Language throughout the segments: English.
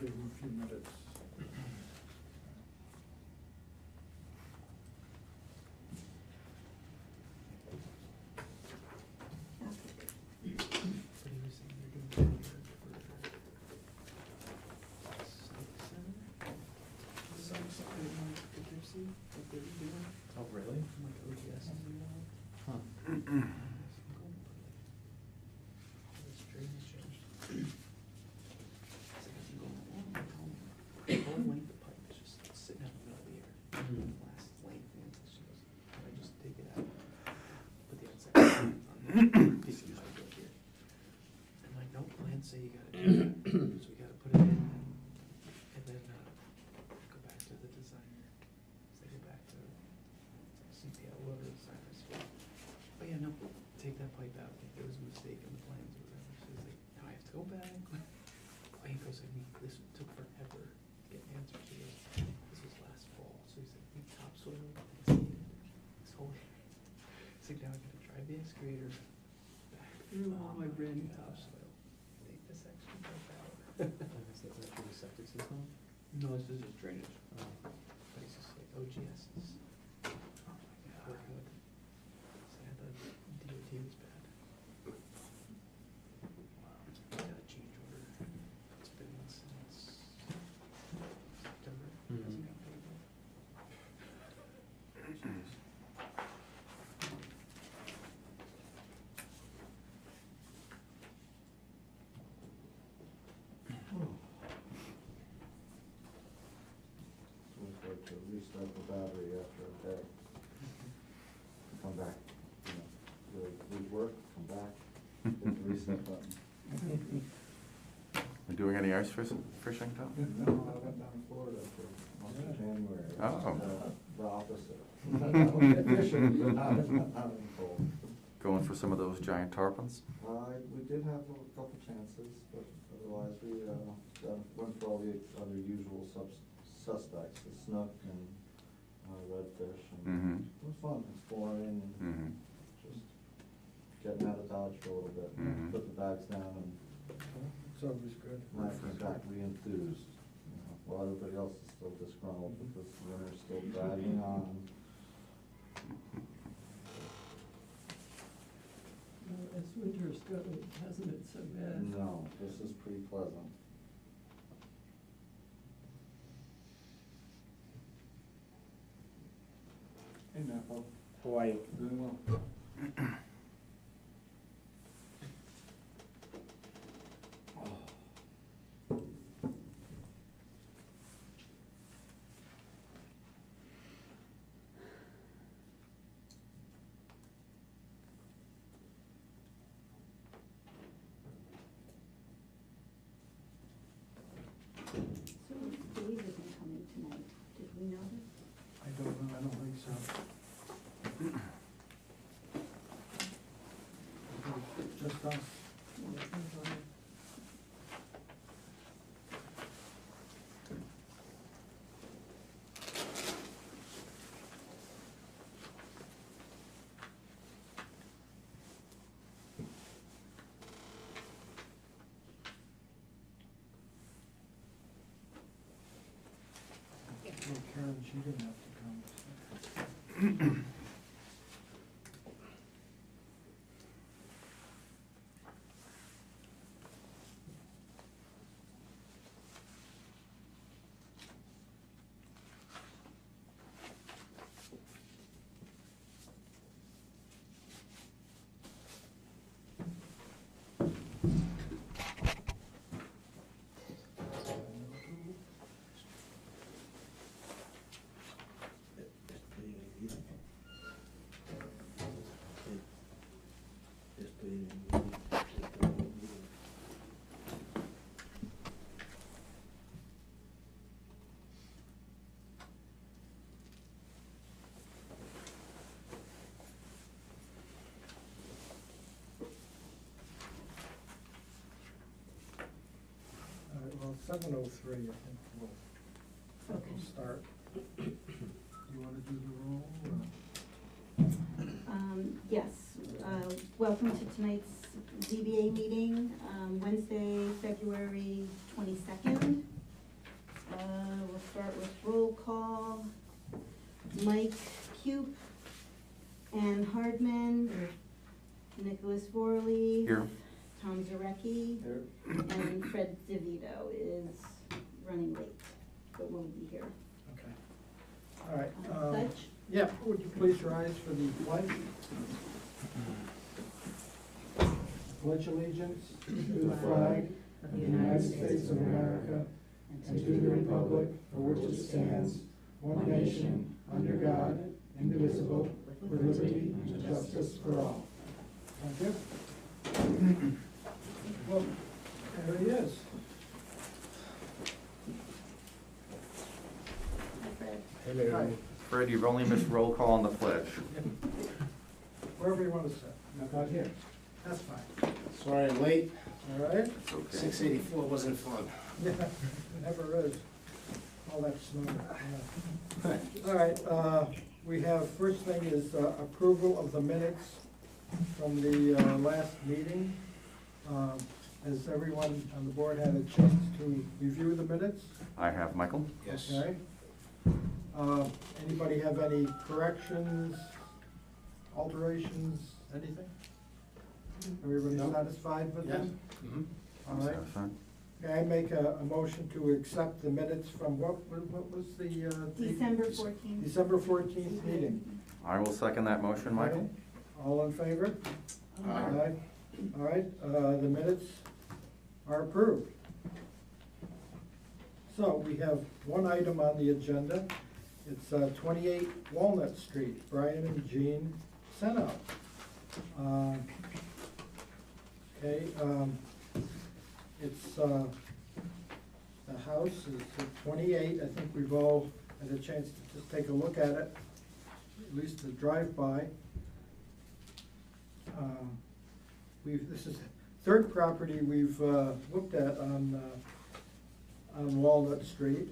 give them a few minutes. But he was saying they're doing good work for something like Poughkeepsie, what they're doing. Oh, really? Like OGS and all. Huh. It's drainage. It's like if you go along the whole length of pipe is just sitting out in the middle of the air. Last length, and she goes, can I just take it out? Put the outside on piece of pipe right here. And like, no, plans say you gotta do that, so we gotta put it in and then, go back to the designer. So go back to CPL, whoever the designer is. Oh yeah, no, take that pipe out, I think there was a mistake in the plans or whatever. So he's like, now I have to go back. Oh, he goes, I mean, this took forever to get answers. He goes, this was last fall, so he's like, we topsoil this whole, he's like, now I gotta drive the excavator back through all my brand new topsoil. Take this extra pipe out. Is that actually a septic system? No, this is just drainage. Oh. But he's just like, OGS is working with it. So yeah, the DOT was bad. Got a change order. It's been since September. Hasn't got paid yet. Looks like to restart the battery after a day. Come back, you know, really good work, come back, hit the reset button. Are you doing any ice fishing, Tom? No, I went down to Florida for most of January. Oh. The opposite. Fishing, but not in cold. Going for some of those giant tarpons? We did have a couple chances, but otherwise we went for all the other usual suspects, the snook and redfish. And Mm-hmm. it was fun exploring and Mm-hmm. just getting out of Dodge for a little bit. Mhm. Put the bags down and It's always good. not exactly enthused. You know, while everybody else is still disgruntled because the winter's still dragging on. As winters go, hasn't it so bad? No, this is pretty pleasant. Hey, Napo. Hawaii. Doing well. So Dave isn't coming tonight, did we know this? I don't know, I don't think so. Just us. Well, Karen, she didn't have to come. Well, 7:03, I think we'll start. You wanna do the roll, Yes, welcome to tonight's ZBA meeting, Wednesday, February 22nd. We'll start with roll call. Mike Cube, Ann Hardman, Nicholas Vorley. Here. Tom Zarecki, and Fred DeVito is running late, but will be here. Okay. All right. Pledge? Yeah, would you please rise for the pledge? Pledge allegiance to the flag of the United States of America and to the republic for which it stands, one nation, under God, indivisible, with liberty and justice for all. Thank you. Well, there he is. Hi, Fred. Hi. Fred, you've only missed roll call on the pledge. Wherever you want to sit. Not here. That's fine. Sorry I'm late. All right? It's okay. 684 wasn't fun. Yeah, it never is. All that snow. Yeah. All right, we have, first thing is approval of the minutes from the last meeting. Has everyone on the board had a chance to review the minutes? I have, Michael. Yes. Okay. Anybody have any corrections, alterations, anything? Everybody No. satisfied with Yes. them? Mhm. All right. Satisfied. Okay, I make a motion to accept the minutes from what was the? December 14th. December 14th meeting. I will second that motion, Michael. Okay. All in favor? Aye. All right, the minutes are approved. So we have one item on the agenda. It's 28 Walnut Street, Brian and Jean Seno. Okay, it's, the house is at 28. I think we've all had a chance to just take a look at it, at least to drive by. This is the third property we've looked at on Walnut Street.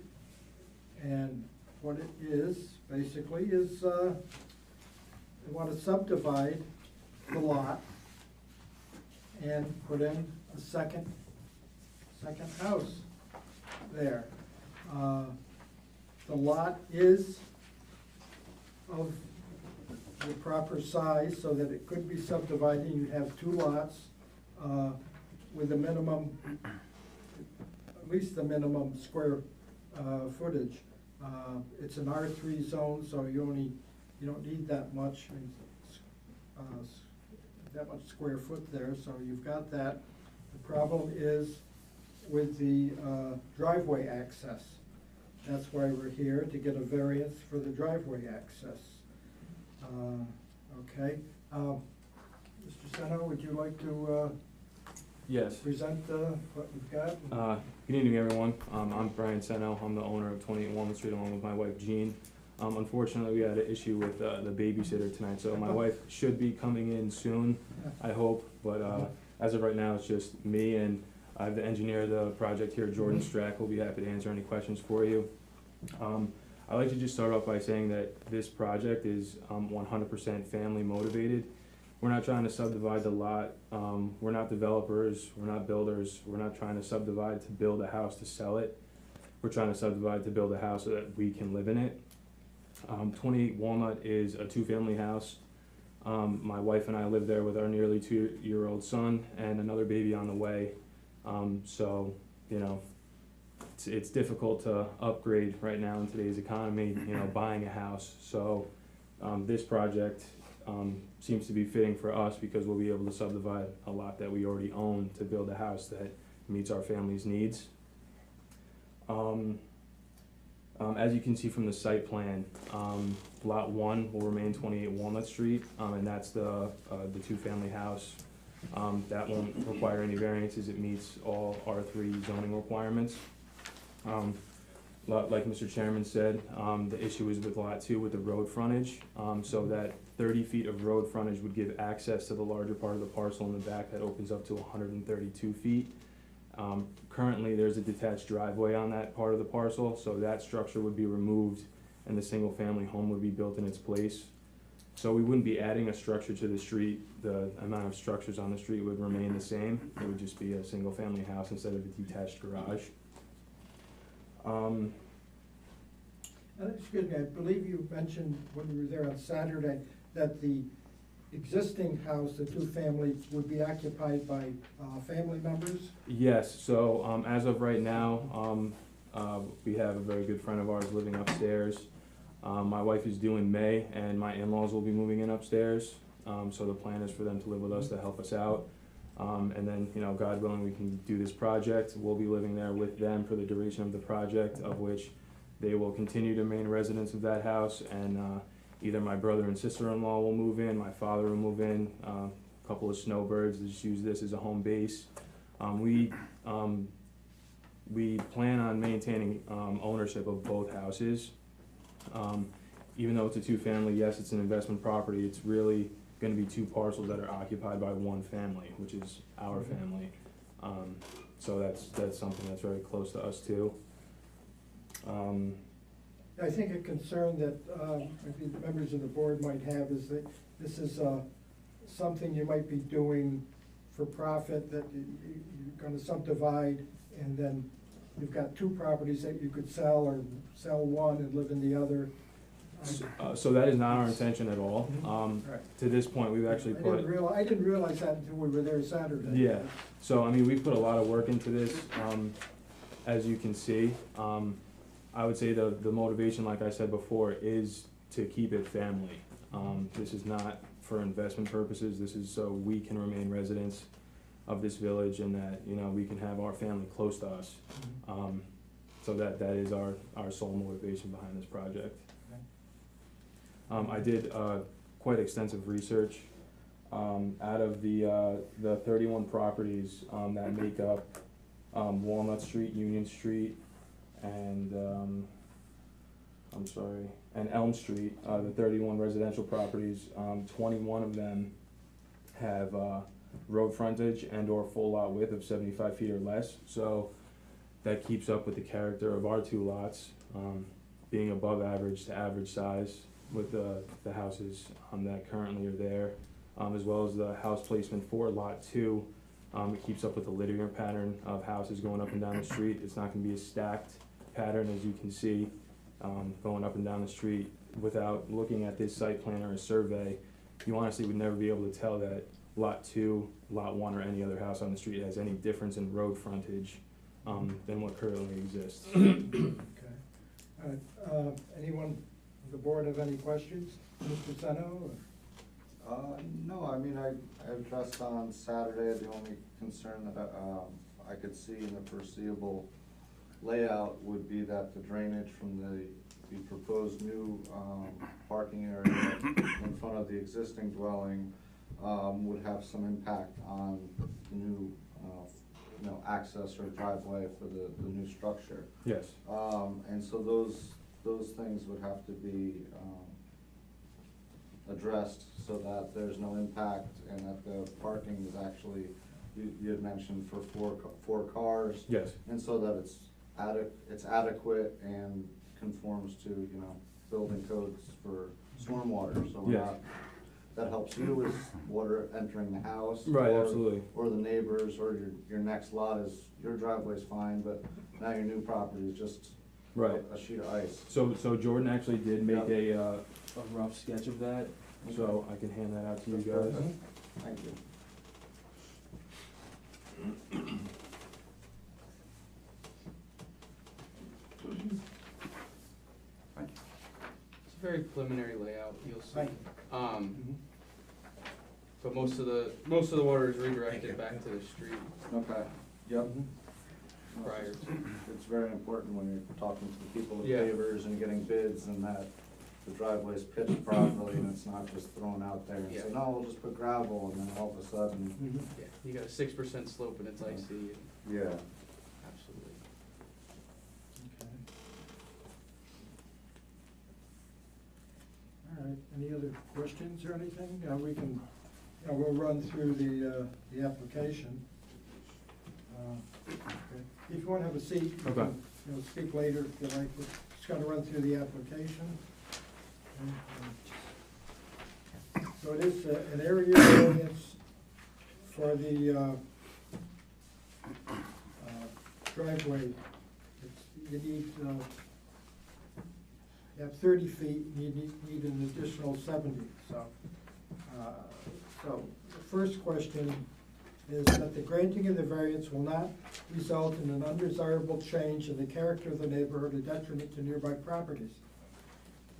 And what it is, basically, is they want to subdivide the lot and put in a second house there. The lot is of the proper size so that it could be subdivided. You'd have two lots with a minimum, at least the minimum square footage. It's an R3 zone, so you don't need that much, that much square foot there, so you've got that. The problem is with the driveway access. That's why we're here, to get a variance for the driveway access. Okay, Mr. Seno, would you like to Yes. present what we've got? Good evening, everyone. I'm Brian Seno. I'm the owner of 28 Walnut Street along with my wife, Jean. Unfortunately, we had an issue with the babysitter tonight, so my wife should be coming in soon, I hope. But as of right now, it's just me, and I have the engineer of the project here, Jordan Strack, who'll be happy to answer any questions for you. I'd like to just start off by saying that this project is 100% family motivated. We're not trying to subdivide the lot. We're not developers, we're not builders. We're not trying to subdivide to build a house to sell it. We're trying to subdivide to build a house so that we can live in it. 28 Walnut is a two-family house. My wife and I live there with our nearly 2-year-old son and another baby on the way. So, you know, it's difficult to upgrade right now in today's economy, you know, buying a house. So this project seems to be fitting for us because we'll be able to subdivide a lot that we already own to build a house that meets our family's needs. As you can see from the site plan, Lot 1 will remain 28 Walnut Street, and that's the two-family house. That won't require any variances. It meets all R3 zoning requirements. Like Mr. Chairman said, the issue is with Lot 2 with the road frontage. So that 30 feet of road frontage would give access to the larger part of the parcel in the back that opens up to 132 feet. Currently, there's a detached driveway on that part of the parcel, so that structure would be removed and the single-family home would be built in its place. So we wouldn't be adding a structure to the street. The amount of structures on the street would remain the same. It would just be a single-family house instead of a detached garage. Excuse me, I believe you mentioned when you were there on Saturday that the existing house, the two-family, would be occupied by family members? Yes, so, as of right now, we have a very good friend of ours living upstairs. My wife is due in May, and my in-laws will be moving in upstairs. So the plan is for them to live with us to help us out. And then, God willing, we can do this project. We'll be living there with them for the duration of the project, of which they will continue to remain residents of that house, and either my brother and sister-in-law will move in, my father will move in, a couple of snowbirds, just use this as a home base. We plan on maintaining ownership of both houses. Even though it's a two-family, yes, it's an investment property, it's really gonna be two parcels that are occupied by one family, which is our family. So that's something that's very close to us too. I think a concern that maybe the members of the board might have is that this is something you might be doing for profit, that you're gonna subdivide, and then you've got two properties that you could sell, or sell one and live in the other. So that is not our intention at all. Right. To this point, we've actually put. I didn't realize that until we were there Saturday. Yeah, so I mean, we put a lot of work into this, as you can see. I would say the motivation, like I said before, is to keep it family. This is not for investment purposes, this is so we can remain residents of this village, and that, we can have our family close to us. So that is our sole motivation behind this project. I did quite extensive research. Out of the 31 properties that make up Walnut Street, Union Street, and and Elm Street, the 31 residential properties, 21 of them have road frontage and or full lot width of 75 feet or less. So that keeps up with the character of our two lots, being above average to average size with the houses that currently are there, as well as the house placement for lot 2. It keeps up with the linear pattern of houses going up and down the street. It's not gonna be a stacked pattern, as you can see, going up and down the street. Without looking at this site plan or a survey, you honestly would never be able to tell that lot 2, lot 1, or any other house on the street has any difference in road frontage than what currently exists. Okay. All right, anyone on the board have any questions? Mr. Seno? No, I mean, I addressed on Saturday, the only concern that I could see in the foreseeable layout would be that the drainage from the proposed new parking area in front of the existing dwelling would have some impact on the new, access or driveway for the new structure. Yes. And so those things would have to be addressed so that there's no impact, and that the parking is actually, you had mentioned for four cars. Yes. And so that it's adequate and conforms to, building codes for stormwater, so we're Yes. not, that helps you with water entering the house. Right, or- absolutely. Or the neighbors, or your next lot is, your driveway's fine, but now your new property is just Right. a sheet of ice. So Jordan actually did make Yeah. a rough sketch of that, so I can hand that out to you That's guys. perfect. Thank you. It's a very preliminary layout, you'll see. Right. But most of the water is redirected back to the street Okay, yep. prior to. It's very important when you're talking to the people with Yeah. pavers and getting bids, and that the driveway's pitched properly and it's not just thrown out there and say, Yeah. no, we'll just put gravel, and then all of a sudden, Yeah, you got a 6% slope and it's icy, and yeah. absolutely. Okay. All right, any other questions or anything? We can, we'll run through the application. Okay. If you wanna have a seat, you Okay. can, speak later if you like, but just gotta run through the application. So it is an area variance for the driveway. You need, have 30 feet, and you need an additional 70, so. So, the first question is that the granting of the variance will not result in an undesirable change in the character of the neighborhood or detriment to nearby properties.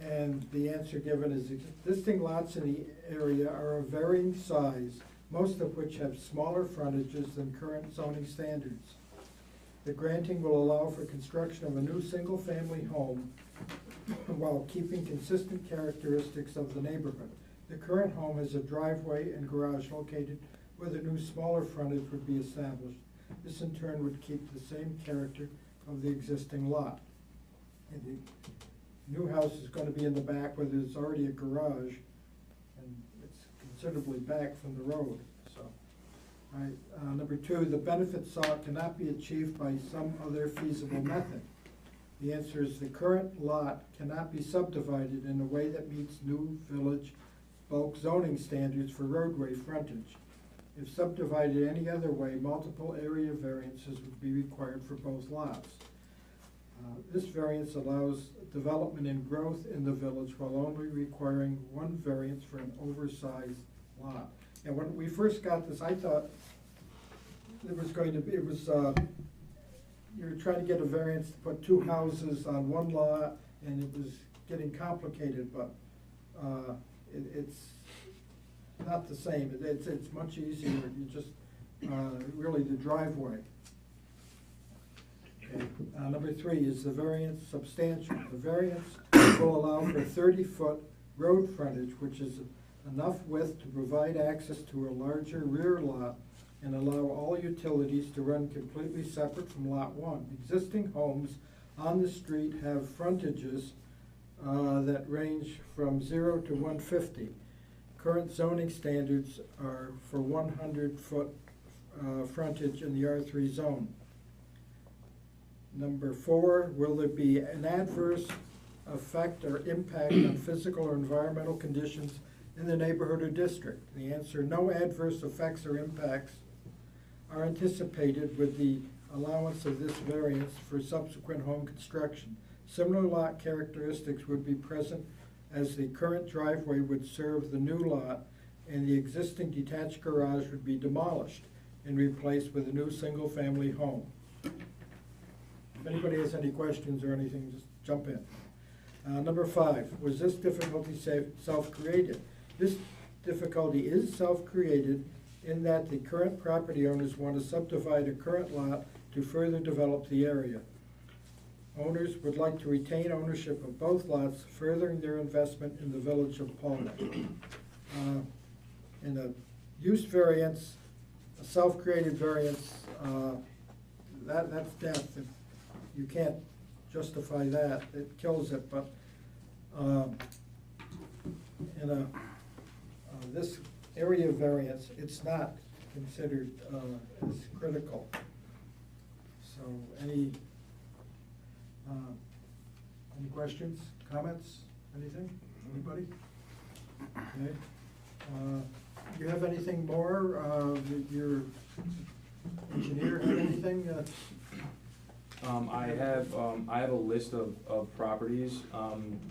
And the answer given is existing lots in the area are of varying size, most of which have smaller frontages than current zoning standards. The granting will allow for construction of a new single-family home while keeping consistent characteristics of the neighborhood. The current home has a driveway and garage located where the new smaller frontage would be established. This in turn would keep the same character of the existing lot. And the new house is gonna be in the back where there's already a garage, and it's considerably back from the road, so. All right, number two, the benefit sought cannot be achieved by some other feasible method. The answer is the current lot cannot be subdivided in a way that meets new village bulk zoning standards for roadway frontage. If subdivided any other way, multiple area variances would be required for both lots. This variance allows development and growth in the village while only requiring one variance for an oversized lot. And when we first got this, I thought there was going to be, you were trying to get a variance to put two houses on one lot, and it was getting complicated, but it's not the same. It's much easier. You just, really the driveway. Okay. Number three, is the variance substantial? The variance will allow for 30-foot road frontage, which is enough width to provide access to a larger rear lot and allow all utilities to run completely separate from Lot 1. Existing homes on the street have frontages that range from 0 to 150. Current zoning standards are for 100-foot frontage in the R3 zone. Number four, will there be an adverse effect or impact on physical or environmental conditions in the neighborhood or district? The answer, no adverse effects or impacts are anticipated with the allowance of this variance for subsequent home construction. Similar lot characteristics would be present as the current driveway would serve the new lot, and the existing detached garage would be demolished and replaced with a new single-family home. If anybody has any questions or anything, just jump in. Number five, was this difficulty self-created? This difficulty is self-created in that the current property owners want to subdivide a current lot to further develop the area. Owners would like to retain ownership of both lots, furthering their investment in the village of Pawling. In a use variance, a self-created variance, that's death. You can't justify that, it kills it, but in this area variance, it's not considered as critical. So any questions, comments, anything? Anybody? Okay. Do you have anything more? Your engineer have anything? I have a list of properties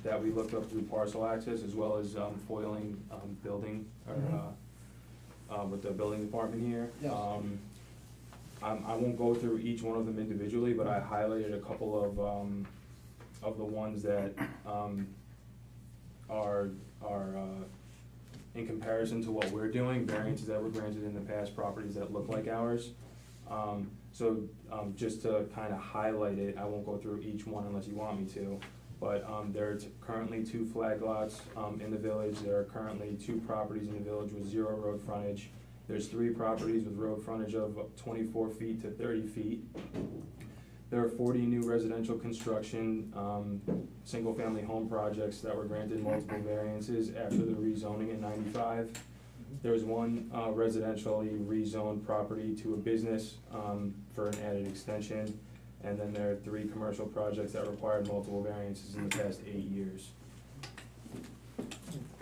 that we looked up through parcel access, as well as foiling building, or with the building department here. Yes. I won't go through each one of them individually, but I highlighted a couple of the ones that are in comparison to what we're doing, variances that were granted in the past, properties that look like ours. So just to kind of highlight it, I won't go through each one unless you want me to, but there's currently 2 flag lots in the village. There are currently 2 properties in the village with 0 road frontage. There's 3 properties with road frontage of 24 feet to 30 feet. There are 40 new residential construction, single-family home projects that were granted multiple variances after the rezoning in '95. There's 1 residentially rezoned property to a business for an added extension, and then there are 3 commercial projects that required multiple variances in the past 8 years.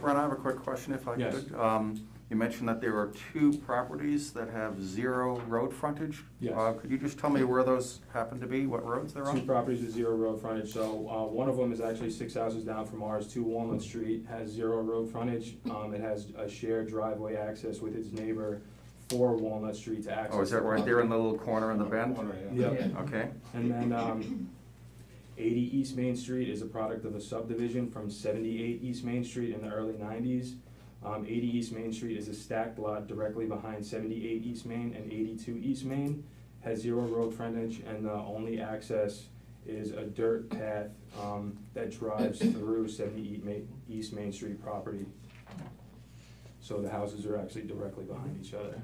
Ron, I have a quick question if I Yes. could. You mentioned that there are two properties that have 0 road frontage. Yes. Could you just tell me where those happen to be, what roads they're Two on? properties with 0 road frontage, so, one of them is actually 6 houses down from ours, 2 Walnut Street, has 0 road frontage. It has a shared driveway access with its neighbor for Walnut Street to access. Oh, is that the right there in the property. little corner in the bend? Yep. Okay, And then, 80 East Main Street is a product of a subdivision from 78 East Main Street in the early 90s. 80 East Main Street is a stacked lot directly behind 78 East Main and 82 East Main, has 0 road frontage, and the only access is a dirt path that drives through 78 East Main Street property. So the houses are actually directly behind each other.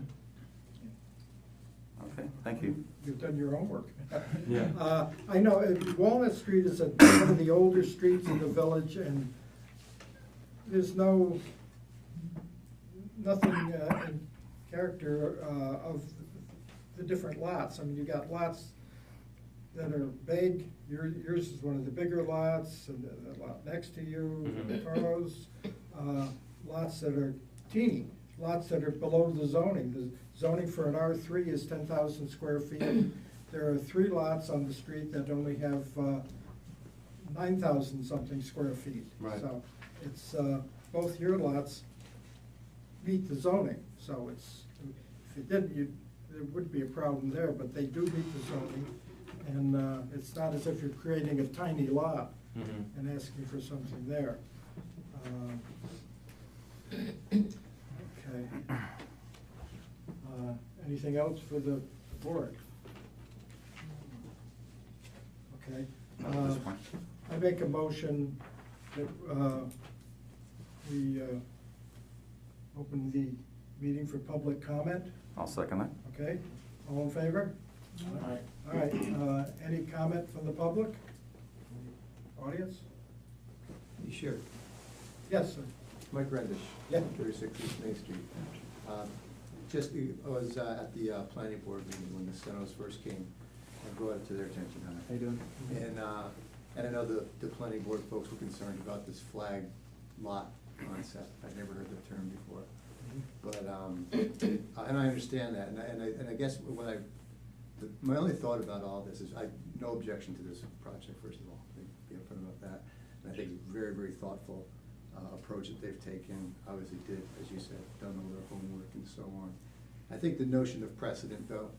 okay, thank you. You've done your homework. Yeah. I know Walnut Street is one of the older streets in the village, and there's nothing in character of the different lots. I mean, you got lots that are big, yours is one of the bigger lots, and the lot next to you, Mhm. Toro's, lots that are teeny, lots that are below the zoning. The zoning for an R3 is 10,000 square feet. There are 3 lots on the street that only have 9,000 something square feet. Right. So it's, both your lots meet the zoning, so it's, if you didn't, there would be a problem there, but they do meet the zoning. And it's not as if you're creating a tiny lot Mhm. and asking for something there. Okay. Anything else for the board? Okay. Not at this point. I make a motion that we open the meeting for public comment, I'll second that. okay? All in favor? Aye. All right, any comment from the public? Audience? You sure? Yes, sir. Mike Rendish. Yeah. 36 East Main Street. Just, I was at the planning board meeting when the Stenos first came and brought it to their attention. How you doing? And I know the planning board folks were concerned about this flag lot concept. I'd never heard the term before. But, and I understand that, and I guess my only thought about all this is, I have no objection to this project, first of all, to be upfront about that. And I think it's a very, very thoughtful approach that they've taken, obviously did, as you said, done all their homework and so on. I think the notion of precedent, though,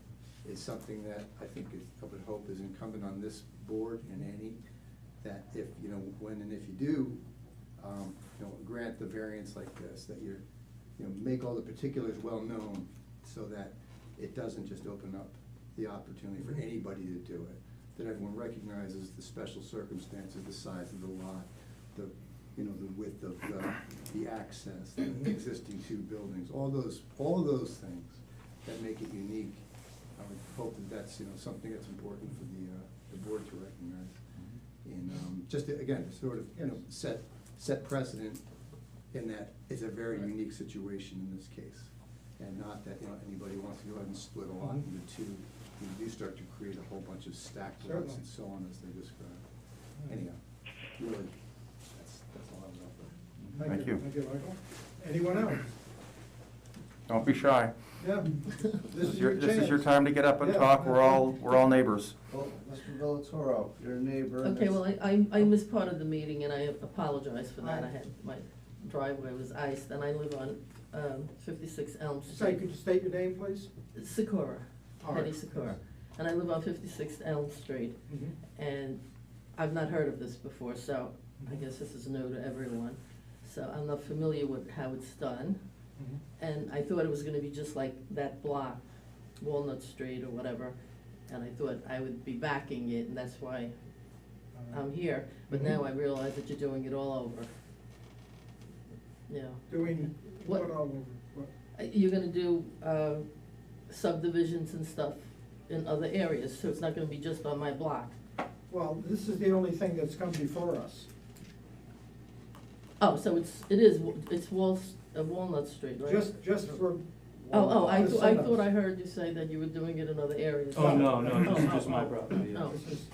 is something that I think I would hope is incumbent on this board and any, that if, when and if you do, grant the variance like this, that you're, make all the particulars well-known so that it doesn't just open up the opportunity for anybody to do it, that everyone recognizes the special circumstances, the size of the lot, the width of the access, the existing 2 buildings, all those things that make it unique. I would hope that that's, something that's important for the board to recognize. And just to, again, to sort of, set precedent in that it's a very unique situation in this case. And not that, anybody wants to go ahead and split a lot into 2. You do start to create a whole bunch of stacked lots and so on as they described. Anyhow, really, that's all I was offering. Thank you. Thank you, Michael. Anyone else? Don't be shy. Yeah. This is your time to get up and Yeah. talk. We're all neighbors. Well, Mr. Villatoro, your neighbor. Okay, well, I missed part of the meeting, and I apologize for that. I had, my driveway was iced, and I live on 56 Elm Sorry, Street. could you state your name, please? Sikora, All right. Hetty Sikora. And I live on 56 Elm Street, and I've not heard of this before, so I guess this is new to everyone. So I'm not familiar with how it's done, and I thought it was gonna be just like that block, Walnut Street or whatever, and I thought I would be backing it, and that's why I'm here. But now I realize that you're doing it all over. Doing what What? all over? What? You're gonna do subdivisions and stuff in other areas, so it's not gonna be just on my block. Well, this is the only thing that's come before us. Oh, so it's Walnut Street, right? Just for. I the thought setup. I heard you say that you were doing it in other areas. Oh, no, Oh, this is oh, just my oh. property. yeah. Oh. This is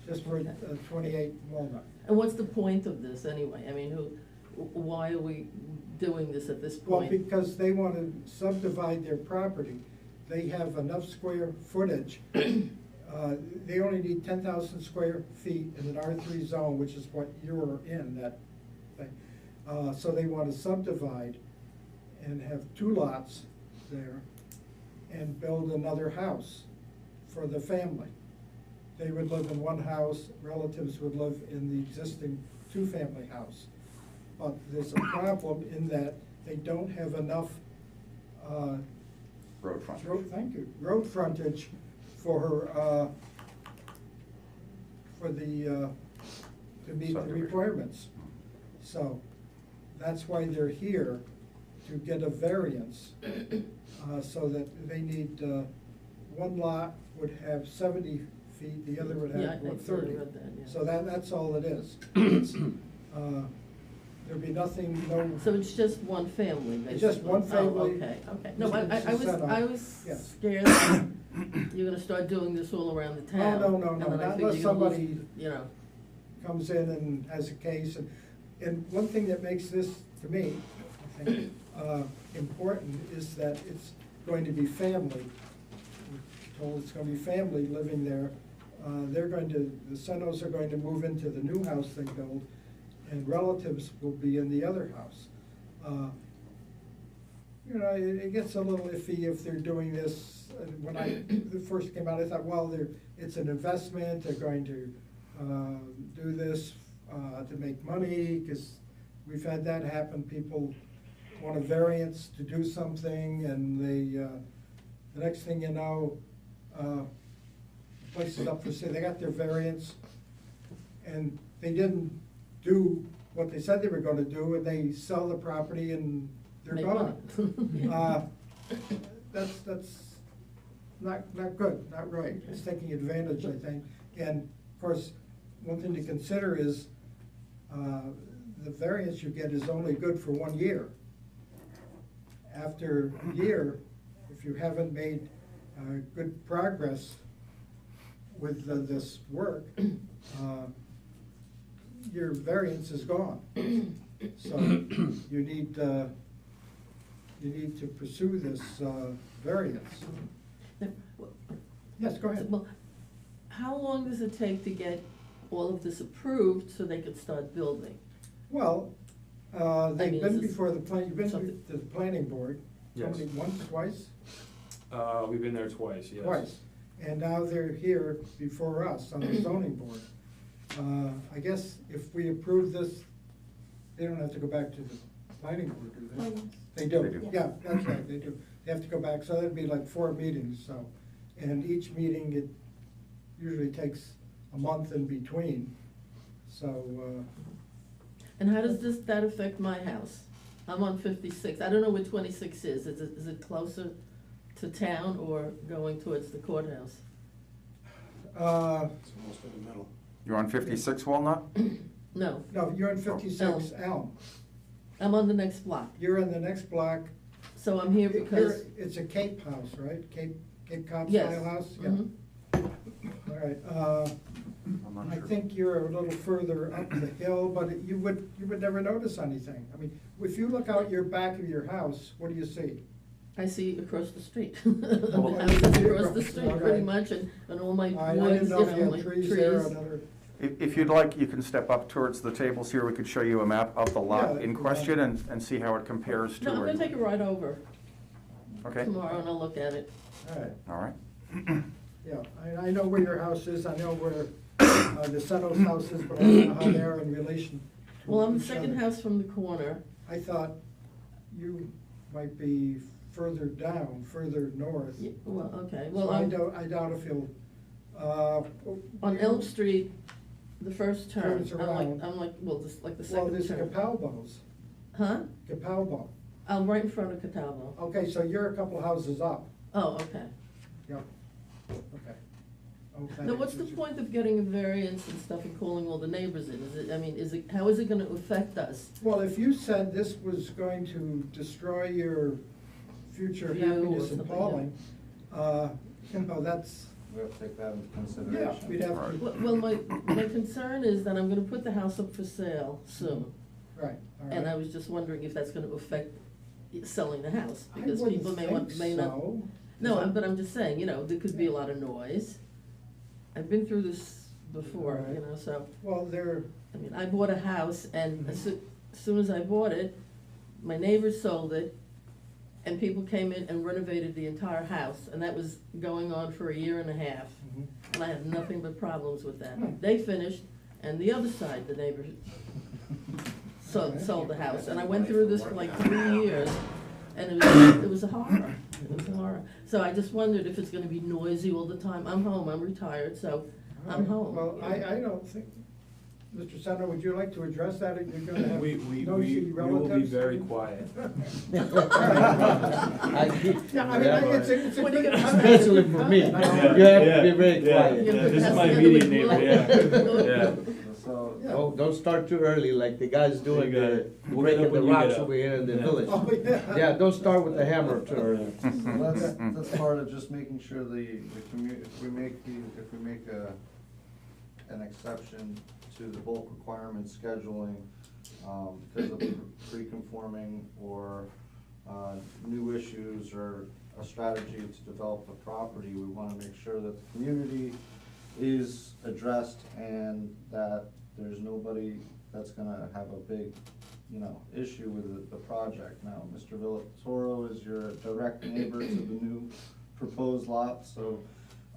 just for 28 Walnut. And what's the point of this anyway? I mean, why are we doing this at this Well, point? because they want to subdivide their property. They have enough square footage. They only need 10,000 square feet in an R3 zone, which is what you're in, that thing. So they want to subdivide and have 2 lots there and build another house for the family. They would live in one house, relatives would live in the existing 2-family house. But there's a problem in that they don't have enough, Road frontage. road frontage for, to meet the Subdivision. requirements. So, that's why they're here, to get a variance, so that they need, 1 lot would have 70 feet, the other would Yeah, have I what, saw you 30. read that, yeah. So that's all it is. There'd be nothing, no. So it's just one family, basically? It's just one family. Oh, okay, okay. No, Just I was, set up. I was Yeah. scared that you're gonna start doing this all around the town. no, and then I not figured unless you're gonna lose, somebody- you know, Comes in and has a case, and one thing that makes this, to me, I think, important is that it's going to be family. We're told it's gonna be family living there. The Senos are going to move into the new house they build, and relatives will be in the other house. You know, it gets a little iffy if they're doing this. When it first came out, I thought, well, it's an investment, they're going to do this to make money, because we've had that happen. People want a variance to do something, and the next thing you know, place is up for sale. They got their variance, and they didn't do what they said they were gonna do, and they sell the property and they're make gone. money. That's not good, not right. It's taking advantage, I think. And of course, one thing to consider is, the variance you get is only good for 1 year. After a year, if you haven't made good progress with this work, your variance is gone. So you need to pursue this variance. Yes, go ahead. Well, how long does it take to get all of this approved so they could start building? Well, they've mean, been is this before the you've been something- to the planning board. How Yes. many, once, twice? We've been there twice, yes. Twice. And now they're here before us on the zoning board. I guess if we approve this, they don't have to go back to the planning board, do they? They do, They do. yeah, that's right, they do. They have to go back, so that'd be like 4 meetings, so. And each meeting, it usually takes a month in between, so, And how does that affect my house? I'm on 56. I don't know where 26 is. Is it closer to town or going towards the courthouse? It's almost in the middle. You're on 56 Walnut? no, you're in 56 Elm. I'm on the next block. You're in the next block. So I'm here because, It's a Cape house, right? Cape Cod yes. style house? Yeah. Mhm. All right, I'm not I sure. think you're a little further up the hill, but you would never notice anything. I mean, if you look out your back of your house, what do you see? I see across the street. Well, The houses across the okay. street, pretty much, and all my I woods, didn't you know if you know, had my trees there, trees. another. If you'd like, you can step up towards the tables here. We could show you a map of the lot Yeah, in yeah. question and see how it compares to. No, I'm where gonna you- take a ride over Okay, tomorrow and I'll look at it. All right, all right. yeah, I know where your house is, I know where the Senos house is, but I don't know how they're in relation to Well, I'm the each second other. house from the corner. I thought you might be further down, further north. Well, okay, So well, I doubt if you'll, on Elm Street, the first turn, Turns around. I'm like, well, just like the well, second there's turn. Capalbos, Huh? Capalbo. I'm right in front of Catawba. Okay, so you're a couple houses up. Oh, okay. Yep. Okay. Oh, that Now, what's the answers your- point of getting a variance and stuff and calling all the neighbors in? How is it gonna affect us? Well, if you said this was going to destroy your future View or happiness in something, Pawling, that's, We have to take that into yeah, consideration. we'd have Right. to, Well, my concern is that I'm gonna put the house up for sale soon. Right, all right. And I was just wondering if that's gonna affect selling the house, I because wouldn't people may think not. so. No, Is that- but I'm just saying, you know, there could be a lot of noise. I've been through this before, you know, so, Well, they're, I mean, I bought a house, and as soon as I bought it, my neighbors sold it, and people came in and renovated the entire house, and that was going on for 1.5 years. Mhm. And I had nothing but problems with that. Hmm. They finished, and the other side, the neighbors sold the house, and I went through this for like 3 years, and it was a horror, it was a horror. So I just wondered if it's gonna be noisy all the time. I'm home, I'm retired, so I'm home. Well, I don't think, Mr. Sender, would you like to address that? You're gonna have We noisy will be relatives? very quiet. Yeah, I mean, it's a When you good. get- Especially for me. You have to be very quiet. Yeah, this is That's my the other immediate way. neighbor, yeah. So, Yeah. Don't start too early like the guys doing You got the, it. We'll get up breaking the when you get rocks up. over here in the Yeah. village. Oh, yeah. Yeah, don't start with the hammer too early. So that's part of just making sure the if we make an exception to the bulk requirement scheduling, because of pre-conforming or, new issues or a strategy to develop the property, we wanna make sure that the community is addressed and that there's nobody that's gonna have a big, issue with the project. Now, Mr. Villatoro is your direct neighbor to the new proposed lot, so,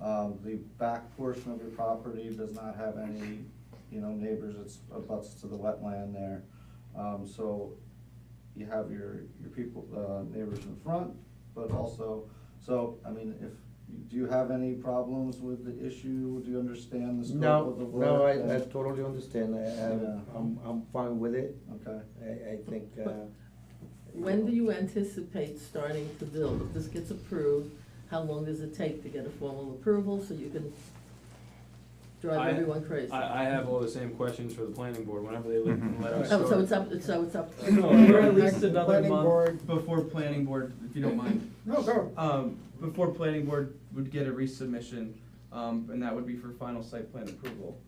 the back portion of your property does not have any, neighbors, it's abuts to the wetland there. So you have your people, neighbors in front, but also, do you have any problems with the issue? Do you understand the scope of the work? No, I totally understand. Yeah. I'm fine with it. Okay. I think, When do you anticipate starting to build? If this gets approved, how long does it take to get a formal approval so you can drive everyone crazy? I have all the same questions for the planning board, whenever they let us Oh, start. so it's up. No, We're we're at least another planning month board. before planning board, if you don't mind. No, go. Before planning board would get a resubmission, and that would be for final site plan approval.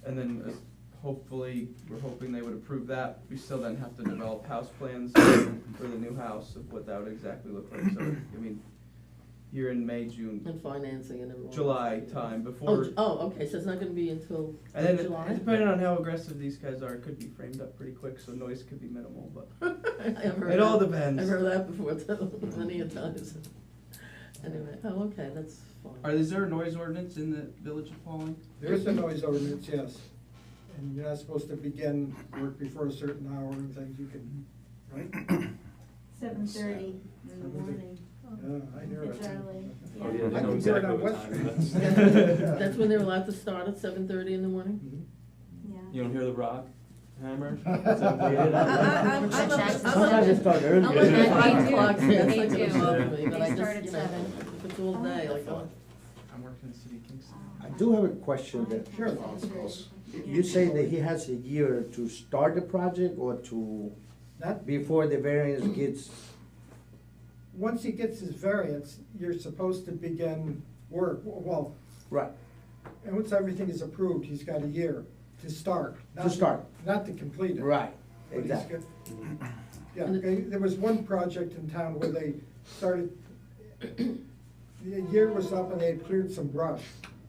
And then hopefully, we're hoping they would approve that. We still then have to develop house plans for the new house of what that would exactly look like. So, I mean, you're in May, June, And financing and everything. July time before. Okay, so it's not gonna be until And then, July? depending on how aggressive these guys are, it could be framed up pretty quick, so noise could be minimal, but I've heard it all that. depends. I've heard that before too, many a times. Anyway, okay, that's fine. Is there a noise ordinance in the village of Pawling? There is a noise ordinance, yes. And you're not supposed to begin work before a certain hour and things, you can, right? 7:30 in the morning. Yeah, I hear it. It's early. Oh, Yeah. yeah, they I know can do it exactly on what West time Street. it is. That's when they're allowed to start at 7:30 in the morning? Mhm. Yeah. You don't hear the rock hammer? I'm Sometimes they start early. I'm like Yeah, at 5 they do. o'clock, so that's They not gonna do. bother me, but They I start just, at 7. if it's all day, like, oh. I'm working in City of Kingston. I do have a question that, Sure. you say that he has a year to start the project or to, Not, before the variance gets, once he gets his variance, you're supposed to begin work, well, right, and once everything is approved, he's got a year to start. To start. Not to complete it. right, But he's exactly. got- Yeah, there was one project in town where they started, the year was up and they had cleared some brush.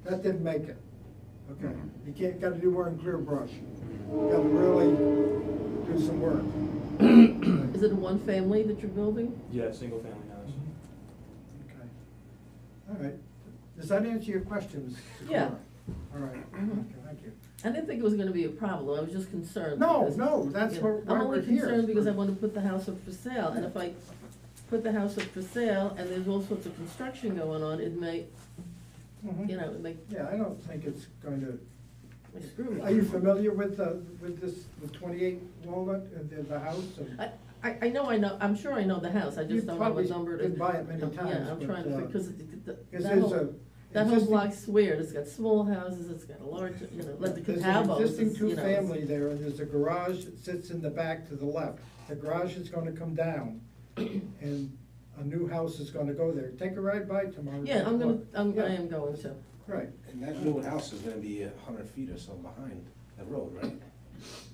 That didn't make it. Okay, you gotta do more than clear brush. You gotta really do some work. Is it a one-family that you're building? Yeah, single family house. Okay. All right. Does that answer your questions? Yeah. All right, Mhm. okay, thank you. I didn't think it was gonna be a problem, I was just concerned. No, because, no, that's you know, why I'm we're only here. concerned because I wanna put the house up for sale, and if I put the house up for sale and there's all sorts of construction going on, it may, Mhm. you know, it may Yeah, I don't think it's going to. screw me. Are you familiar with this, the 28 Walnut, the house? and- I know, I'm sure I know the house, I just You've don't know probably what number it is. been by it many times, Yeah, I'm but, trying to, because Because that there's whole, a. that whole existing- block's weird, it's got small houses, it's got a large, you know, like the There's Catawbas, an existing you know, it's- two-family there, and there's a garage that sits in the back to the left. The garage is gonna come down, and a new house is gonna go there. Take a ride by tomorrow. Yeah, I Look. am Yeah. going to. Right. And that new house is gonna be 100 feet or so behind the road, right?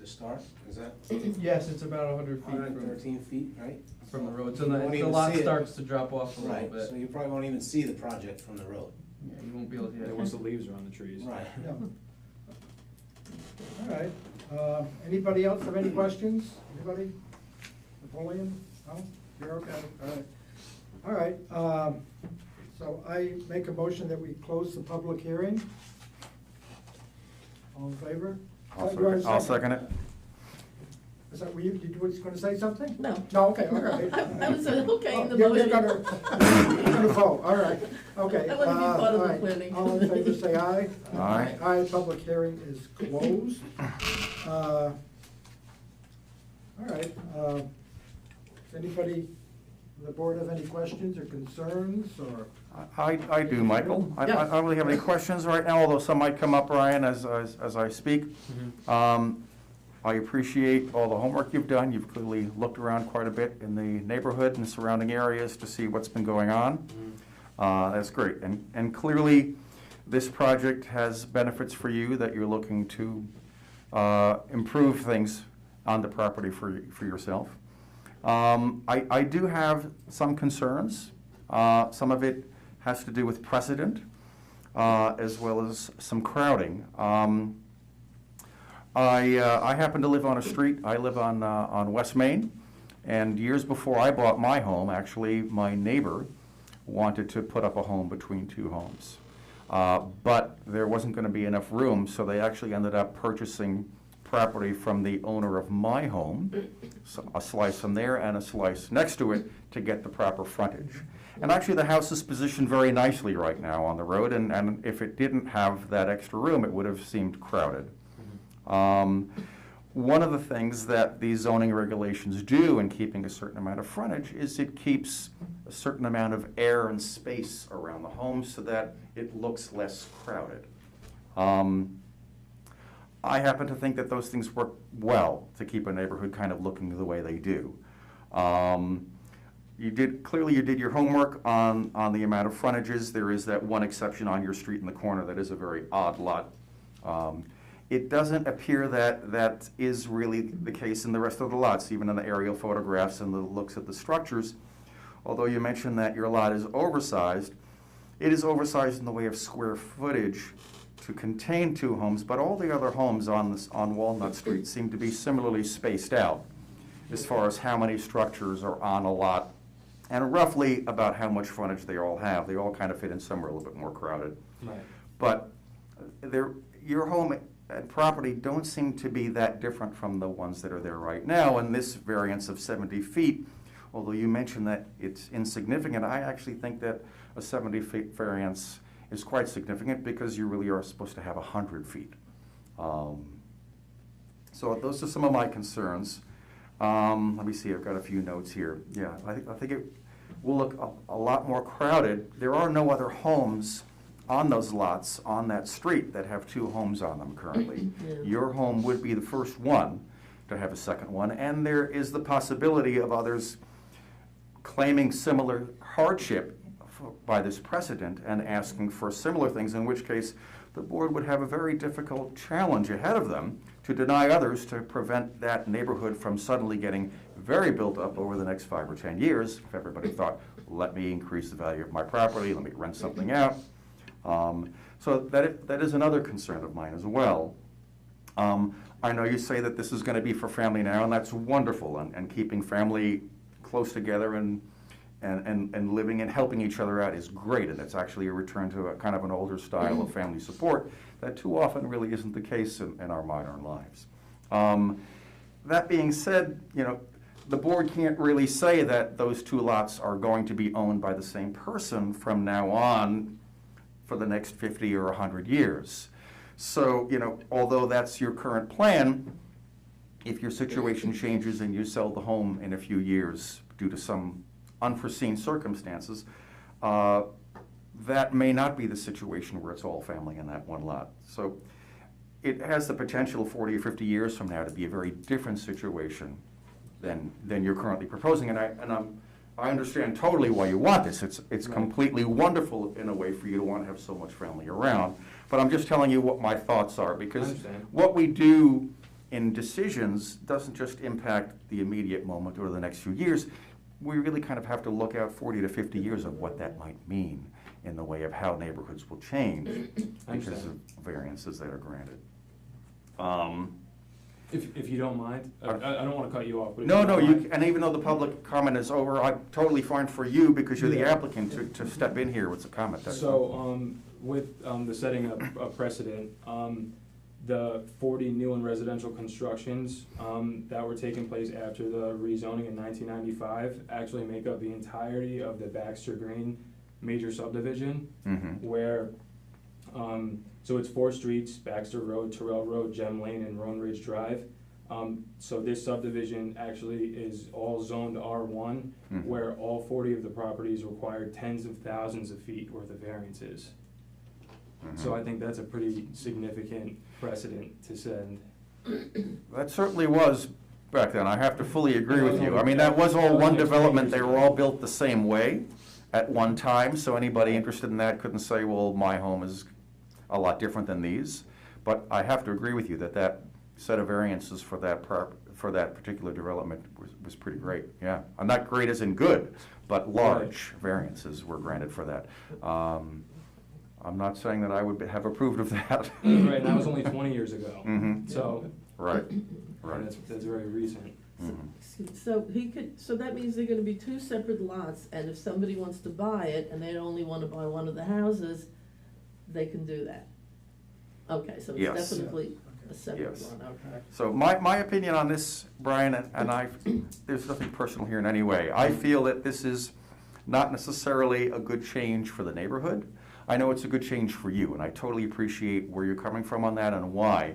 The start, is that? Yes, it's about 100 feet 113 feet, right? from the road, so You won't the even lot see it. starts to drop off a little Right, bit. so you probably won't even see the project from the road. Yeah, you won't be able to, Yeah, once the leaves are on the trees. Right. Yeah. All right, anybody else have any questions? Anybody? Napoleon? No? You're okay, all right. All right, so I make a motion that we close the public hearing. All in favor? You want a I'll second it. Is that, you were gonna say something? No. No, okay, all right. I was okay in the You're motion. gonna vote, all right, okay. I wanna be part of the all right. planning. All in favor, say aye. Aye. Aye, public hearing is closed. All right, does anybody on the board have any questions or concerns, or? I do, Michael. I don't really have any questions right now, although some might come up, Ryan, as I speak. I appreciate all the homework you've done. You've clearly looked around quite a bit in the neighborhood and surrounding areas to see what's been going on. That's great. And clearly, this project has benefits for you that you're looking to improve things on the property for yourself. I do have some concerns. Some of it has to do with precedent, as well as some crowding. I happen to live on a street. I live on West Main, and years before I bought my home, actually, my neighbor wanted to put up a home between two homes. But there wasn't going to be enough room, so they actually ended up purchasing property from the owner of my home, so a slice from there and a slice next to it to get the proper frontage. And actually, the house is positioned very nicely right now on the road, and if it didn't have that extra room, it would have seemed crowded. One of the things that these zoning regulations do in keeping a certain amount of frontage is it keeps a certain amount of air and space around the home so that it looks less crowded. I happen to think that those things work well to keep a neighborhood kind of looking the way they do. You did your homework on the amount of frontages. There is that one exception on your street in the corner that is a very odd lot. It doesn't appear that that is really the case in the rest of the lots, even in the aerial photographs and the looks at the structures. Although you mentioned that your lot is oversized, it is oversized in the way of square footage to contain two homes, but all the other homes on Walnut Street seem to be similarly spaced out as far as how many structures are on a lot and roughly about how much frontage they all have. They all kind of fit in somewhere a little bit more crowded. Right. But your home and property don't seem to be that different from the ones that are there right now. And this variance of 70 feet, although you mentioned that it's insignificant, I actually think that a 70 feet variance is quite significant because you really are supposed to have 100 feet. So those are some of my concerns. Let me see, I've got a few notes here. Yeah, I think it will look a lot more crowded. There are no other homes on those lots on that street that have two homes on them currently. Yeah. Your home would be the first one to have a second one, and there is the possibility of others claiming similar hardship by this precedent and asking for similar things, in which case the board would have a very difficult challenge ahead of them to deny others to prevent that neighborhood from suddenly getting very built up over the next 5 or 10 years. If everybody thought, let me increase the value of my property, let me rent something out. So that is another concern of mine as well. I know you say that this is going to be for family now, and that's wonderful, and keeping family close together and living and helping each other out is great, and it's actually a return to a kind of an older style of family support that too often really isn't the case in our modern lives. That being said, the board can't really say that those two lots are going to be owned by the same person from now on for the next 50 or 100 years. So, although that's your current plan, if your situation changes and you sell the home in a few years due to some unforeseen circumstances, that may not be the situation where it's all family in that one lot. So it has the potential 40 or 50 years from now to be a very different situation than you're currently proposing. And I understand totally why you want this. It's completely wonderful in a way for you to want to have so much family around. But I'm just telling you what my thoughts are, because what we do in decisions doesn't just impact the immediate moment or the next few years. We really kind of have to look out 40 to 50 years of what that might mean in the way of how neighborhoods will change because of variances that are granted. If you don't mind, I don't want to cut you off. But if No, you no, don't mind- and even though the public comment is over, I'm totally fine for you because you're the Yeah. applicant to step in here with a comment. That's So, with the setting of a precedent, the 40 new and residential constructions that were taking place after the rezoning in 1995 actually make up the entirety of the Baxter Green major subdivision, Mhm. where, so it's 4 streets: Baxter Road, Terrell Road, Gem Lane, and Roan Ridge Drive. So this subdivision actually is all zoned R1, Mhm. where all 40 of the properties require tens of thousands of feet worth of variances. So I think that's a pretty significant precedent to send. That certainly was back then. I have to fully agree with you. I mean, that was all one development. They were all built the same way at one time, so anybody interested in that couldn't say, well, my home is a lot different than these. But I have to agree with you that that set of variances for that particular development was pretty great, yeah. Not great as in good, but large variances were granted for that. I'm not saying that I would have approved of that. Right, and that was only 20 years ago. Mhm. So, Right, and right. that's very recent. Mhm. So that means they're gonna be 2 separate lots, and if somebody wants to buy it and they only wanna buy one of the houses, they can do that? Okay, so Yes. it's definitely a separate Yes. one, okay. So my opinion on this, Brian, and there's nothing personal here in any way. I feel that this is not necessarily a good change for the neighborhood. I know it's a good change for you, and I totally appreciate where you're coming from on that and why.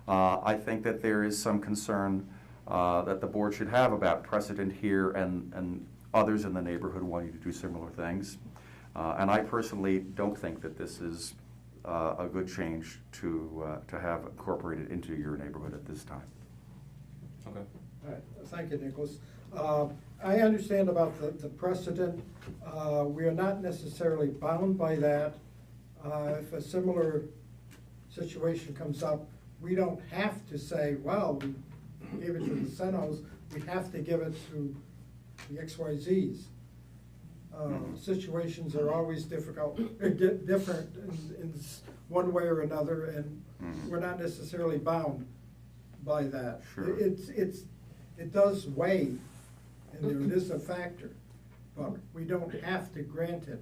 I think that there is some concern that the board should have about precedent here and others in the neighborhood wanting to do similar things. And I personally don't think that this is a good change to have incorporated into your neighborhood at this time. Okay. All right, thank you, Nicholas. I understand about the precedent. We are not necessarily bound by that. If a similar situation comes up, we don't have to say, well, we gave it to the Senos, we have to give it to the XYZs. Situations are always difficult, different in one way or another, and we're not necessarily bound by that. Sure. It does weigh, and there it is a factor, but we don't have to grant it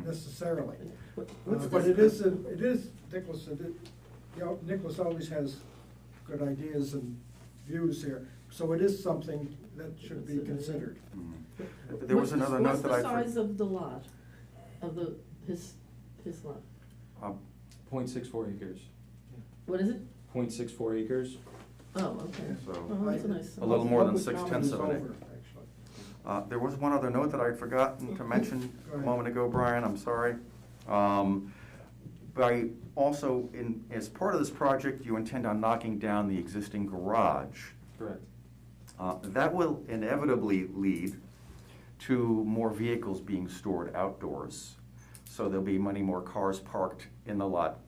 necessarily. What's But this- it is, Nicholas, Nicholas always has good ideas and views here, so it is something that should be considered. There was another note that I. What's the size of the lot, of his lot? 0.64 acres. What is it? 0.64 acres. Oh, okay. So- Oh, that's a nice. A little more than Public comment 6/10 is of an over, acre. actually. There was one other note that I'd forgotten to mention Go a ahead. moment ago, Brian, I'm sorry. By also, as part of this project, you intend on knocking down the existing garage. Correct. That will inevitably lead to more vehicles being stored outdoors. So there'll be many more cars parked in the lot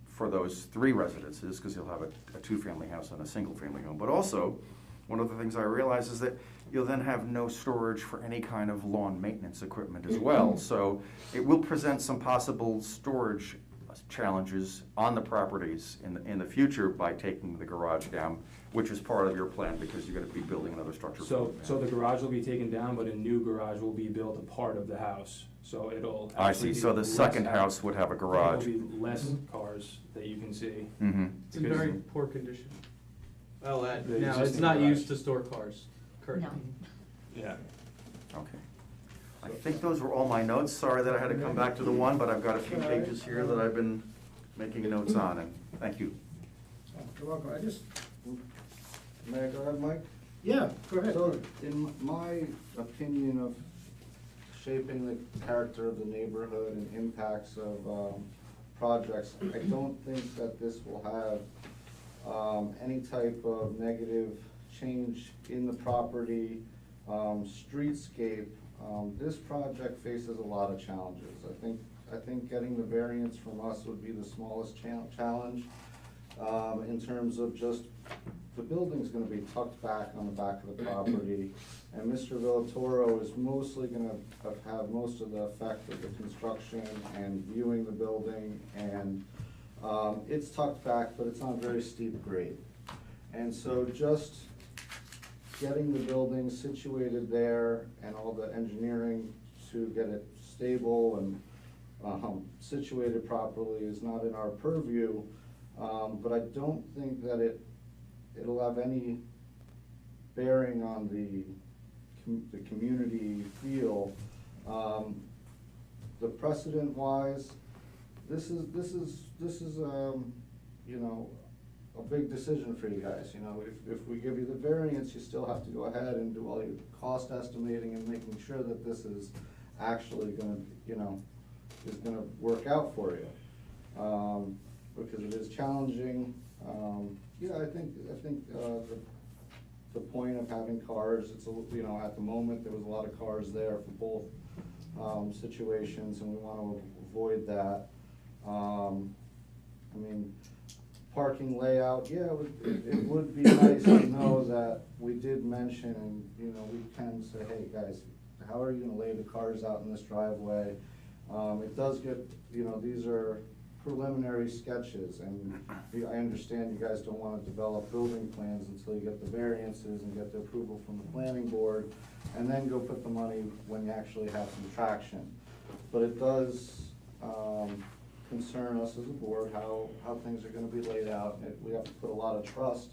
for those 3 residences, because you'll have a 2-family house and a single-family home. But also, one of the things I realize is that you'll then have no storage for any kind of lawn maintenance equipment as well. So it will present some possible storage challenges on the properties in the future by taking the garage down, which is part of your plan, because you're gonna be building another structure. So the garage will be taken down, but a new garage will be built a part of the house. So it'll I actually see, be so the less second house would have a garage. There'll be less cars that you can see. Mm-hmm. It's in very poor condition. I'll add, The now, it's existing not garage. used to store cars currently. Yeah. Okay. I think those were all my notes. Sorry that I had to come back to the one, but I've got a few pages here that I've been making notes on, and thank you. You're welcome. May I go ahead, Mike? Yeah, go ahead. So, in my opinion of shaping the character of the neighborhood and impacts of projects, I don't think that this will have any type of negative change in the property, streetscape. This project faces a lot of challenges. I think getting the variance from us would be the smallest challenge. in terms of just, the building's gonna be tucked back on the back of the property, and Mr. Villatoro is mostly gonna have most of the effect of the construction and viewing the building, and it's tucked back, but it's on a very steep grade. And so just getting the building situated there and all the engineering to get it stable and situated properly is not in our purview, but I don't think that it'll have any bearing on the community feel. The precedent wise, this is you know, a big decision for you guys. You know, if we give you the variance, you still have to go ahead and do all your cost estimating and making sure that this is actually gonna, you know, is gonna work out for you. Because it is challenging. Yeah, I think the point of having cars, it's you know, at the moment, there was a lot of cars there for both situations, and we want to avoid that. I mean, parking layout, yeah, it would be nice to know that we did mention, and, you know, we can say, hey, guys, how are you gonna lay the cars out in this driveway? It does get, you know, these are preliminary sketches, and I understand you guys don't wanna develop building plans until you get the variances and get the approval from the planning board, and then go put the money when you actually have some traction. But it does, concern us as a board how things are gonna be laid out. We have to put a lot of trust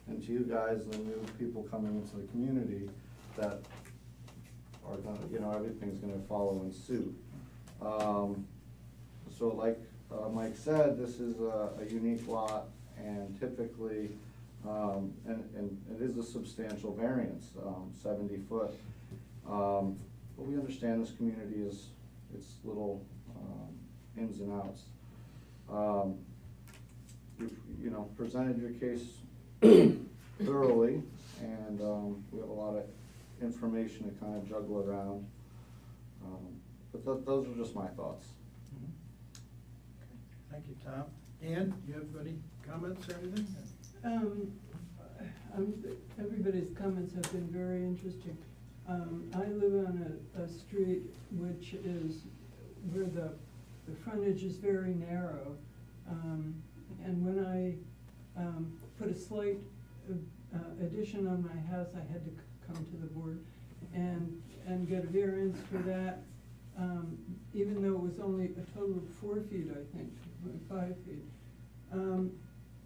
into you guys and the new people coming into the community that are gonna, you know, everything's gonna follow in suit. So like Mike said, this is a unique lot, and typically, and it is a substantial variance, 70 foot. But we understand this community is, it's little ins and outs. You've, you know, presented your case thoroughly, and we have a lot of information to kind of juggle around. But those are just my thoughts. Thank you, Tom. Ann, do you have any comments or anything? Everybody's comments have been very interesting. I live on a street which is where the frontage is very narrow. And when I put a slight addition on my house, I had to come to the board and get a variance for that, even though it was only a total of 4 feet, I think, 5 feet.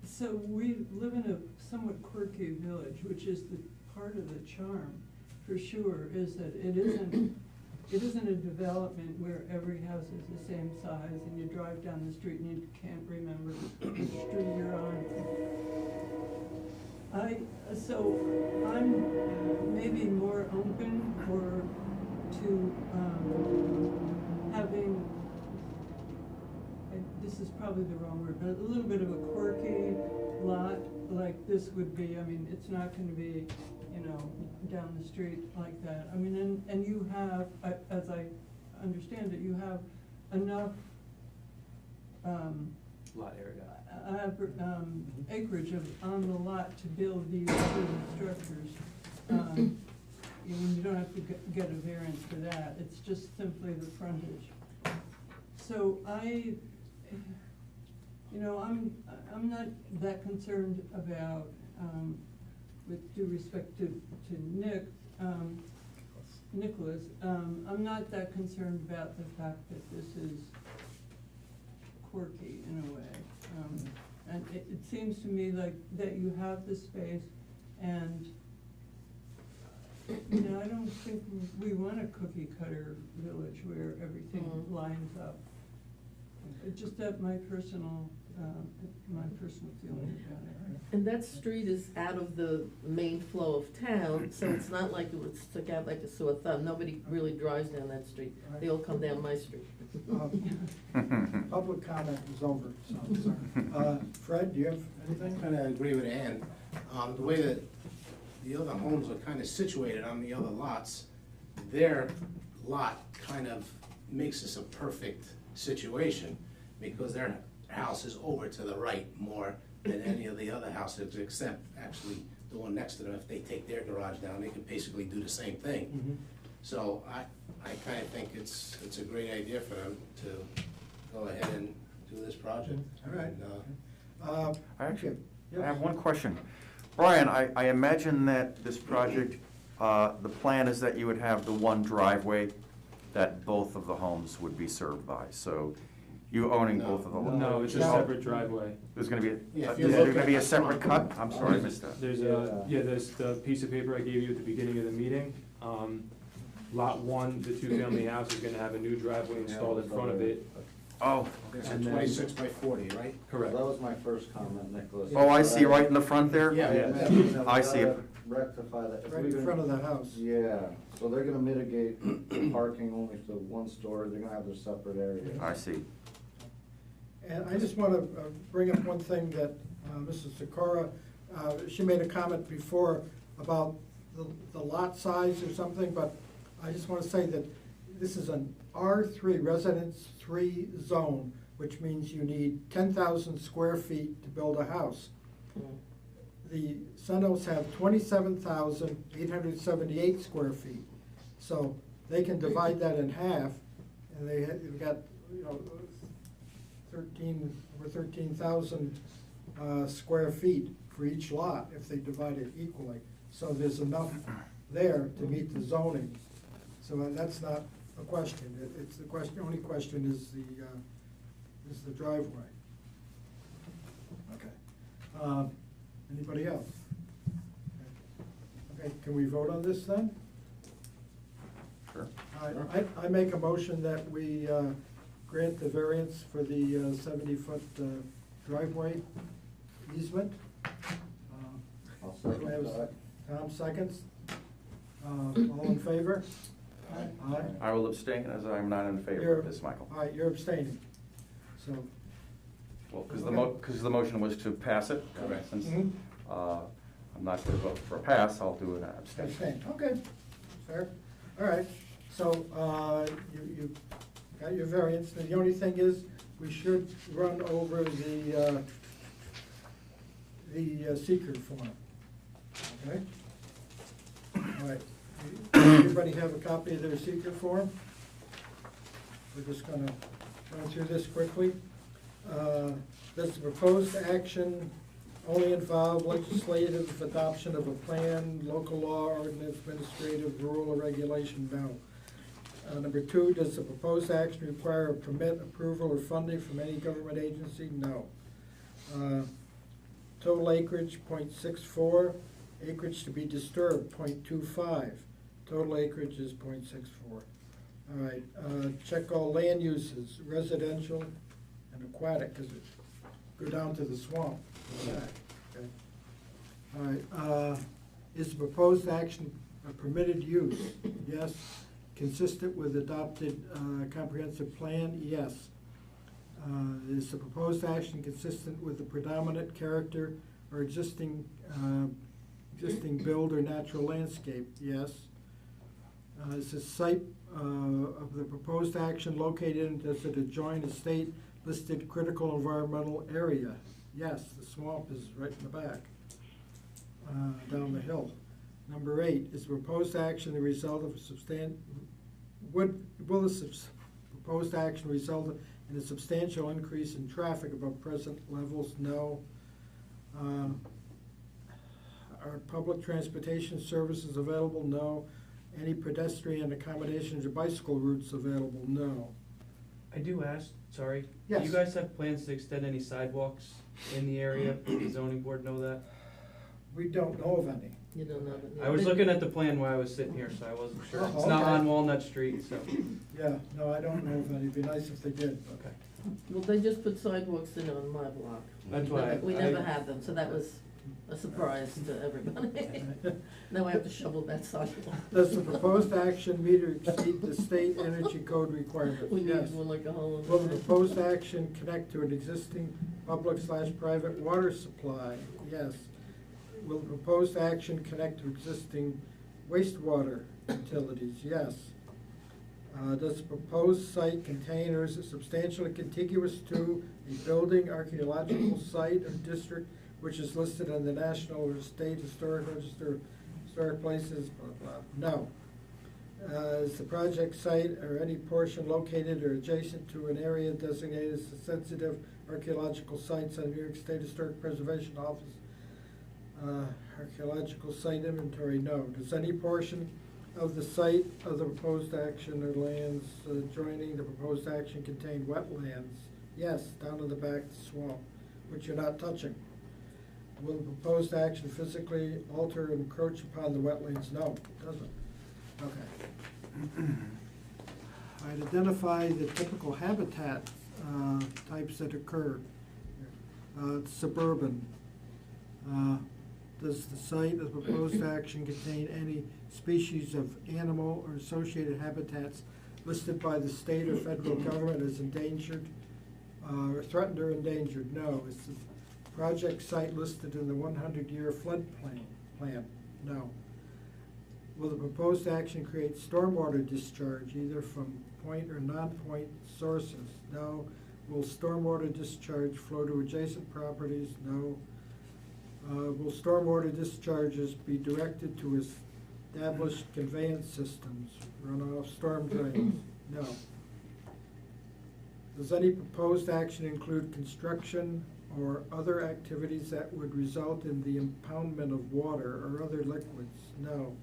So we live in a somewhat quirky village, which is the part of the charm, for sure, is that it isn't a development where every house is the same size and you drive down the street and you can't remember which street you're on. So I'm maybe more open to having, this is probably the wrong word, but a little bit of a quirky lot like this would be. I mean, it's not going to be, you know, down the street like that. I mean, and you have, as I understand it, you have enough Lot area. acreage on the lot to build these two structures. You don't have to get a variance for that. It's just simply the frontage. So I'm not that concerned about, with due respect to Nicholas, I'm not that concerned about the fact that this is quirky in a way. And it seems to me like that you have the space, and you know, I don't think we want a cookie cutter village where everything lines up. It's just that my personal feeling about it. And that street is out of the main flow of town, so it's not like it would stick out like a sore thumb. Nobody really drives down that street. They all come down my street. Public comment is over, so I'm sorry. Fred, do you have anything? I kind of agree with Ann. The way that the other homes are kind of situated on the other lots, their lot kind of makes this a perfect situation because their house is over to the right more than any of the other houses, except actually the one next to them. If they take their garage down, they can basically do the same thing. So I kind of think it's a great idea for them to go ahead and do this project. All right. And, I have one question. Brian, I imagine that this project, the plan is that you would have the one driveway that both of the homes would be served by. So you owning both of the. No, it's a separate driveway. There's gonna be, Yeah, if is you there look gonna at be a the separate front- cut? I'm sorry, I missed that. There's there's the piece of paper I gave you at the beginning of the meeting. Lot 1, the two-family house is gonna have a new driveway installed in front of it. Oh, It's And a then- 26 by 40, right? Correct. That was my first comment, Nicholas. oh, I see, right in the front there? Yeah. I see it. Rectify that. If Right we in can- front of the house. Yeah, so they're gonna mitigate the parking only to one store, they're gonna have their separate areas. I see. And I just want to bring up one thing that Mrs. Sikora, she made a comment before about the lot size or something, but I just want to say that this is an R3, Residence 3 zone, which means you need 10,000 square feet to build a house. The Sunnows have 27,878 square feet. So they can divide that in half, and they've got, you know, over 13,000 square feet for each lot if they divide it equally. So there's enough there to meet the zoning. So that's not a question. It's the question, only question is the driveway. Okay. Anybody else? Okay, can we vote on this then? Sure. I make a motion that we grant the variance for the 70-foot driveway easement. I'll second that. Tom seconds. All in favor? Aye. I will abstain as I'm not in favor You're- of this, Michael. All right, you're abstaining. So, Well, because the motion was to pass it. Correct. Since Mhm. I'm not going to vote for a pass, I'll do an abstention. abstain, okay, fair. All right, so you got your variance. And the only thing is, we should run over the seeker form, okay? All right, everybody have a copy of their seeker form? We're just gonna run through this quickly. Does the proposed action only involve legislative adoption of a plan, local law, ordinance, administrative, rule, or regulation? No. Number 2, does the proposed action require a permit, approval, or funding from any government agency? No. Total acreage, 0.64. Acreage to be disturbed, 0.25. Total acreage is 0.64. All right, check all land uses, residential and aquatic, because it go down to the swamp. Okay. All right, is the proposed action a permitted use? Yes. Consistent with adopted comprehensive plan? Yes. Is the proposed action consistent with the predominant character or existing build or natural landscape? Yes. Is the site of the proposed action located in, does it adjoin a state-listed critical environmental area? Yes, the swamp is right in the back, down the hill. Number 8, is the proposed action the result of a will the proposed action result in a substantial increase in traffic above present levels? No. Are public transportation services available? No. Any pedestrian accommodations or bicycle routes available? No. I do ask, sorry. Yes. Do you guys have plans to extend any sidewalks in the area? Does the zoning board know that? We don't know of any. You don't know, but. I was looking at the plan while I was sitting here, so I wasn't sure. Oh, It's not okay. on Walnut Street, so, Yeah, no, I don't know of any. It'd be nice if they did. okay. Well, they just put sidewalks in on my block. That's why We I- never had them, so that was a surprise to everybody. Now I have to shovel that sidewalk. Does the proposed action meet or exceed the state energy code requirements? We Yes. need one like a hole in the. Will the proposed action connect to an existing public/private water supply? Yes. Will the proposed action connect to existing wastewater utilities? Yes. Does the proposed site contain or is it substantially contiguous to a building, archaeological site, or district which is listed on the National or State Historic Register of Historic Places, blah, blah? No. Is the project site or any portion located or adjacent to an area designated as a sensitive archaeological sites on New York State Historic Preservation Office? Archaeological site inventory? No. Does any portion of the site of the proposed action or lands adjoining the proposed action contain wetlands? Yes, down in the back of the swamp, which you're not touching. Will the proposed action physically alter or encroach upon the wetlands? No, it doesn't. Okay. I'd identify the typical habitat types that occur. Suburban. Does the site of the proposed action contain any species of animal or associated habitats listed by the state or federal government as endangered, or threatened or endangered? No. Is the project site listed in the 100-year flood plan? No. Will the proposed action create stormwater discharge either from point or non-point sources? No. Will stormwater discharge flow to adjacent properties? No. Will stormwater discharges be directed to established conveyance systems, runoff storm drains? No. Does any proposed action include construction or other activities that would result in the impoundment of water or other liquids? No.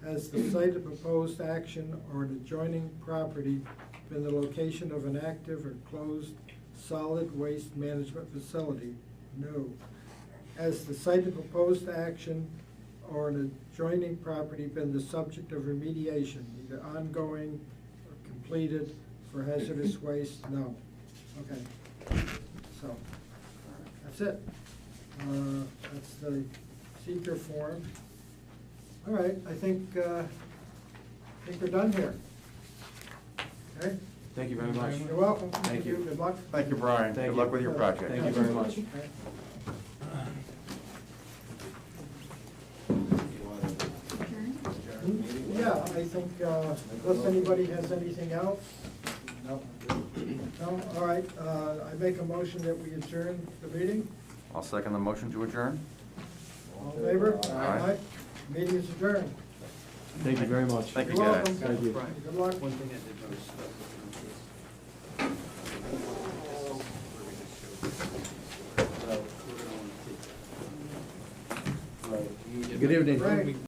Has the site of proposed action or an adjoining property been the location of an active or closed solid waste management facility? No. Has the site of proposed action or an adjoining property been the subject of remediation, either ongoing or completed for hazardous waste? No. Okay. So, that's it. That's the seeker form. All right, I think we're done here. Okay? Thank you very much. You're welcome. Thank you. Good luck. Thank you, Brian. Thank Good you. luck with your project. Thank you very much. Okay. Yeah, I think, unless anybody has anything else? No. No, all right, I make a motion that we adjourn the meeting. I'll second the motion to adjourn. All in favor? Aye. Meeting is adjourned. Thank you very much. Thank you, You're guys. welcome. Thank you. Good luck. One thing I did notice. Good evening. Right.